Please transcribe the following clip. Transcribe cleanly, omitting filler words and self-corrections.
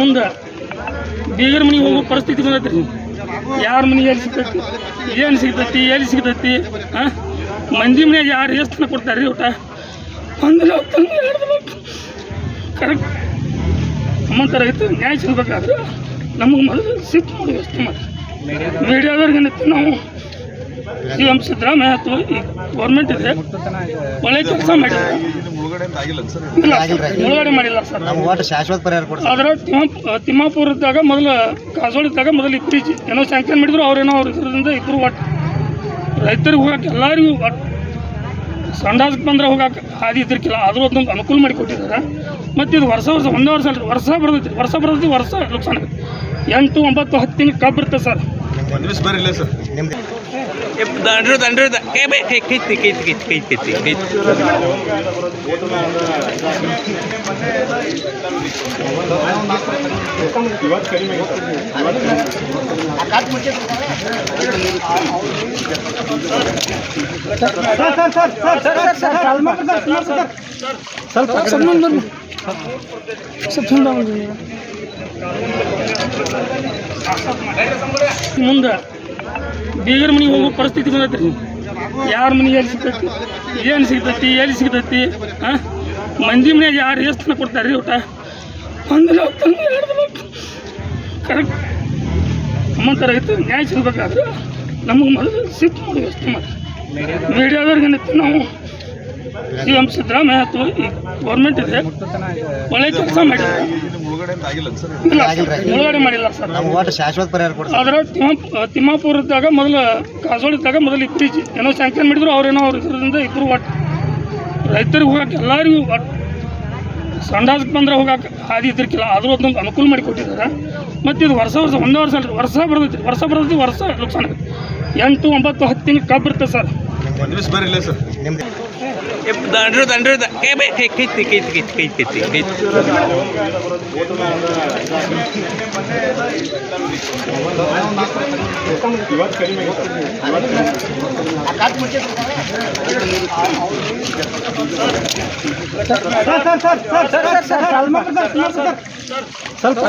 ಮುಂದೆ ಬೀಗರ ಮನೆಗೆ ಹೋಗೋ ಪರಿಸ್ಥಿತಿ ಬಂದೈತ್ರಿ. ಯಾರ ಮನೆಗೆ ಎಲ್ಲಿ ಸಿಗ್ತೈತಿ, ಏನು ಸಿಗ್ತೈತಿ, ಎಲ್ಲಿ ಸಿಗ್ತೈತಿ, ಮಂದಿ ಮನೆಯಾಗ ಯಾರು ಎಷ್ಟು ತನಕ ಕೊಡ್ತಾರೆ ರೀ ಊಟ? ಒಂದು ಕರೆಕ್ಟ್ ನಮ್ಮಂಥ ರೈತರು ನ್ಯಾಯ ಸಿಗ್ಬೇಕಾದ್ರೆ ನಮಗೆ ಮೊದಲು ಶಿಫ್ಟ್ ಮಾಡಿ ವ್ಯವಸ್ಥೆ ಮಾಡಿ. ಮೀಡಿಯಾದವ್ರಿಗೆ ಏನೈತಿ, ನಾವು CM ಸಿದ್ದರಾಮಯ್ಯ ಅಥವಾ ಈ ಗೌರ್ಮೆಂಟ್ ಇದೆ, ಒಳ್ಳೆ ಕೆಲಸ ಮಾಡಿದ್ದಾರೆ. ಮುಳುಗಡೆ ಮಾಡಿಲ್ಲ ಸರ್. ಆದರೆ ತಿಮ್ಮಾಪುರದಾಗ ಮೊದಲು ಕಾಸೋಳಿದ್ದಾಗ ಮೊದಲು ಇತ್ತೀಚೆ ಏನೋ ಸ್ಯಾಂಕ್ಷನ್ ಮಾಡಿದ್ರು, ಅವ್ರೇನೋ ಅವ್ರ ಇದರಿಂದ ಇಬ್ಬರು ಒಟ್ಟು ರೈತರಿಗೆ ಹೋಗಕ್ಕೆ ಎಲ್ಲರಿಗೂ ಒಟ್ಟು ಸಂಡಾಸಕ್ಕೆ ಬಂದರೆ ಹೋಗಕ್ಕೆ ಹಾದಿ ಇದ್ರಿಕಿಲ್ಲ, ಆದರೂ ಅದೊಂದು ಅನುಕೂಲ ಮಾಡಿ ಕೊಟ್ಟಿದ್ದಾರೆ. ಮತ್ತು ಇದು ವರ್ಷ ಒಂದೇ ವರ್ಷ ಬರ್ತೈತಿ, ವರ್ಷ ನುಕ್ಸಾನ 8, 9, 10 ತಿಂಗಳು ಕಬ್ಬು ಇರ್ತದೆ ಸರ್. ಬರಿಲ್ಲ ಸರ್ ಮುಂದೆ ಬೀಗರ ಮನೆಗೆ ಹೋಗೋ ಪರಿಸ್ಥಿತಿ ಬಂದೈತ್ರಿ. ಯಾರ ಮನೆಗೆ ಎಲ್ಲಿ ಸಿಗ್ತೈತಿ, ಏನು ಸಿಗ್ತೈತಿ, ಎಲ್ಲಿ ಸಿಗ್ತೈತಿ, ಮಂದಿ ಮನೆಯಾಗ ಯಾರು ಎಷ್ಟು ತನಕ ಕೊಡ್ತಾರೆ ರೀ ಊಟ? ಒಂದು ಕರೆಕ್ಟ್ ನಮ್ಮಂಥ ರೈತರು ನ್ಯಾಯ ಸಿಗ್ಬೇಕಾದ್ರೆ ನಮಗೆ ಮೊದಲು ಶಿಫ್ಟ್ ಮಾಡಿ ವ್ಯವಸ್ಥೆ ಮಾಡಿ. ಮೀಡಿಯಾದವ್ರಿಗೆ ಏನೈತಿ, ನಾವು CM ಸಿದ್ದರಾಮಯ್ಯ ಅಥವಾ ಈ ಗೌರ್ಮೆಂಟ್ ಇದೆ, ಒಳ್ಳೆ ಕೆಲಸ ಮಾಡಿದ್ದಾರೆ. ಮುಳುಗಡೆ ಮಾಡಿಲ್ಲ ಸರ್. ಆದರೆ ತಿಮ್ಮಾಪುರದಾಗ ಮೊದಲು ಕಾಸೋಳಿದ್ದಾಗ ಮೊದಲು ಇತ್ತೀಚೆ ಏನೋ ಸ್ಯಾಂಕ್ಷನ್ ಮಾಡಿದ್ರು, ಅವ್ರೇನೋ ಅವ್ರ ಇದರಿಂದ ಇಬ್ಬರು ಒಟ್ಟು ರೈತರಿಗೆ ಹೋಗಕ್ಕೆ ಎಲ್ಲರಿಗೂ ಒಟ್ಟು ಸಂಡಾಸಕ್ಕೆ ಬಂದರೆ ಹೋಗಕ್ಕೆ ಹಾದಿ ಇದ್ರಿಕಿಲ್ಲ, ಆದರೂ ಅದೊಂದು ಅನುಕೂಲ ಮಾಡಿ ಕೊಟ್ಟಿದ್ದಾರೆ. ಮತ್ತು ಇದು ವರ್ಷ ಒಂದೇ ವರ್ಷ ಬರ್ತೈತಿ, ವರ್ಷ ನುಕ್ಸಾನ 8, 9, 10 ತಿಂಗಳು ಕಬ್ಬು ಇರ್ತದೆ ಸರ್. ಬರಿಲ್ಲ ಸರ್ ಸ್ವಲ್ಪ